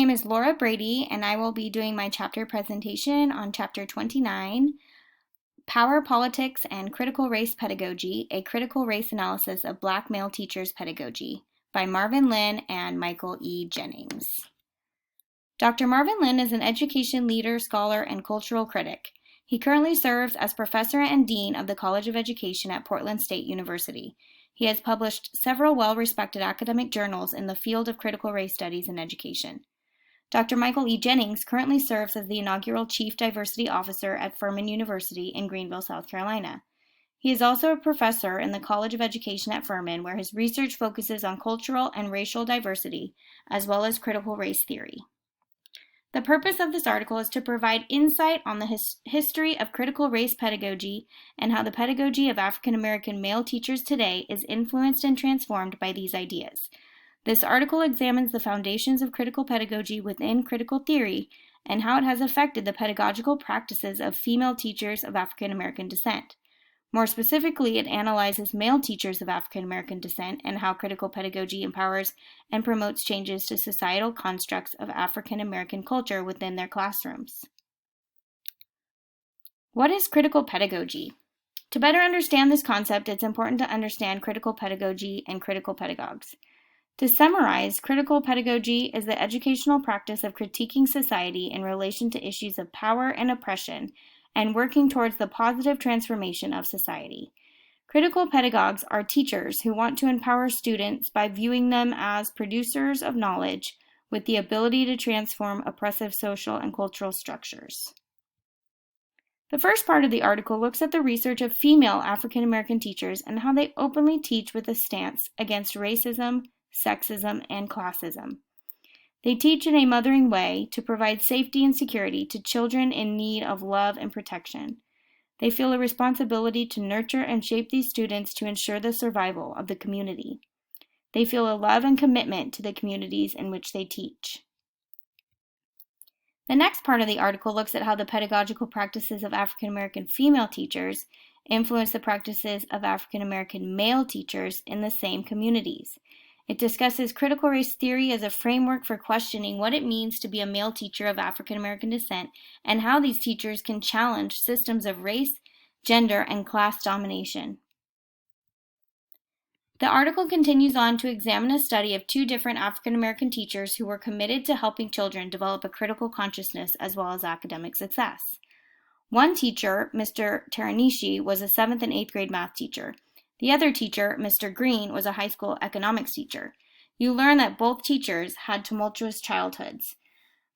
name is Laura Brady, and I will be doing my chapter presentation on Chapter 29, Power, Politics, and Critical Race Pedagogy, a Critical Race Analysis of Black Male Teachers' Pedagogy, by Marvin Lin and Michael E. Jennings. Dr. Marvin Lin is an education leader, scholar, and cultural critic. He currently serves as professor and dean of the College of Education at Portland State University. He has published several well-respected academic journals in the field of critical race studies in education. Dr. Michael E. Jennings currently serves as the inaugural Chief Diversity Officer at Furman University in Greenville, South Carolina. He is also a professor in the College of Education at Furman, where his research focuses on cultural and racial diversity, as well as critical race theory. The purpose of this article is to provide insight on the history of critical race pedagogy and how the pedagogy of African American male teachers today is influenced and transformed by these ideas. This article examines the foundations of critical pedagogy within critical theory and how it has affected the pedagogical practices of female teachers of African American descent. More specifically, it analyzes male teachers of African American descent and how critical pedagogy empowers and promotes changes to societal constructs of African American culture within their classrooms. What is critical pedagogy? To better understand this concept, it's important to understand critical pedagogy and critical pedagogues. To summarize, critical pedagogy is the educational practice of critiquing society in relation to issues of power and oppression and working towards the positive transformation of society. Critical pedagogues are teachers who want to empower students by viewing them as producers of knowledge with the ability to transform oppressive social and cultural structures. The first part of the article looks at the research of female African American teachers and how they openly teach with a stance against racism, sexism, and classism. They teach in a mothering way to provide safety and security to children in need of love and protection. They feel a responsibility to nurture and shape these students to ensure the survival of the community. They feel a love and commitment to the communities in which they teach. The next part of the article looks at how the pedagogical practices of African American female teachers influence the practices of African American male teachers in the same communities. It discusses critical race theory as a framework for questioning what it means to be a male teacher of African American descent and how these teachers can challenge systems of race, gender, and class domination. The article continues on to examine a study of two different African American teachers who were committed to helping children develop a critical consciousness as well as academic success. One teacher, Mr. Teranishi, was a 7th and 8th grade math teacher. The other teacher, Mr. Green, was a high school economics teacher. You learn that both teachers had tumultuous childhoods.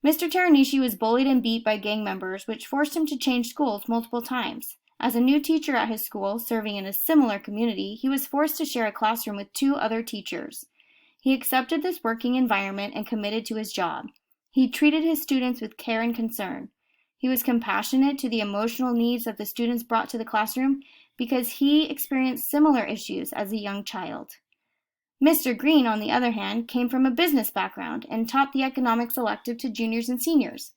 Mr. Teranishi was bullied and beat by gang members, which forced him to change schools multiple times. As a new teacher at his school, serving in a similar community, he was forced to share a classroom with 2 other teachers. He accepted this working environment and committed to his job. He treated his students with care and concern. He was compassionate to the emotional needs that the students brought to the classroom because he experienced similar issues as a young child. Mr. Green, on the other hand, came from a business background and taught the economics elective to juniors and seniors.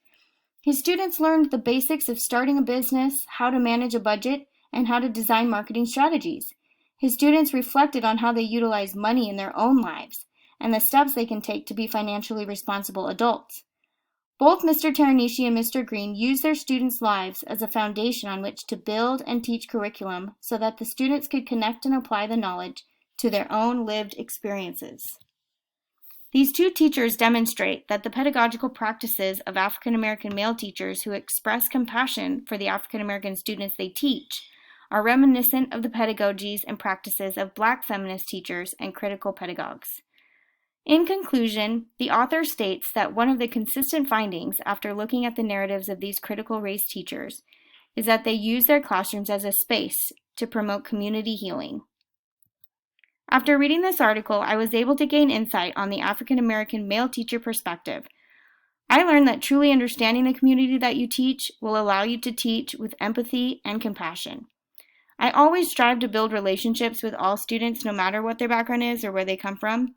His students learned the basics of starting a business, how to manage a budget, and how to design marketing strategies. His students reflected on how they utilize money in their own lives and the steps they can take to be financially responsible adults. Both Mr. Teranishi and Mr. Green used their students' lives as a foundation on which to build and teach curriculum so that the students could connect and apply the knowledge to their own lived experiences. These two teachers demonstrate that the pedagogical practices of African American male teachers who express compassion for the African American students they teach are reminiscent of the pedagogies and practices of Black feminist teachers and critical pedagogues. In conclusion, the author states that one of the consistent findings after looking at the narratives of these critical race teachers is that they use their classrooms as a space to promote community healing. After reading this article, I was able to gain insight on the African American male teacher perspective. I learned that truly understanding the community that you teach will allow you to teach with empathy and compassion. I always strive to build relationships with all students no matter what their background is or where they come from.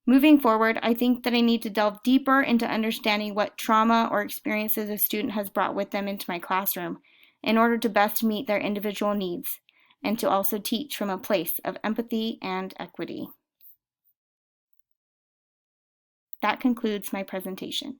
Moving forward, I think that I need to delve deeper into understanding what trauma or experiences a student has brought with them into my classroom in order to best meet their individual needs and to also teach from a place of empathy and equity. That concludes my presentation.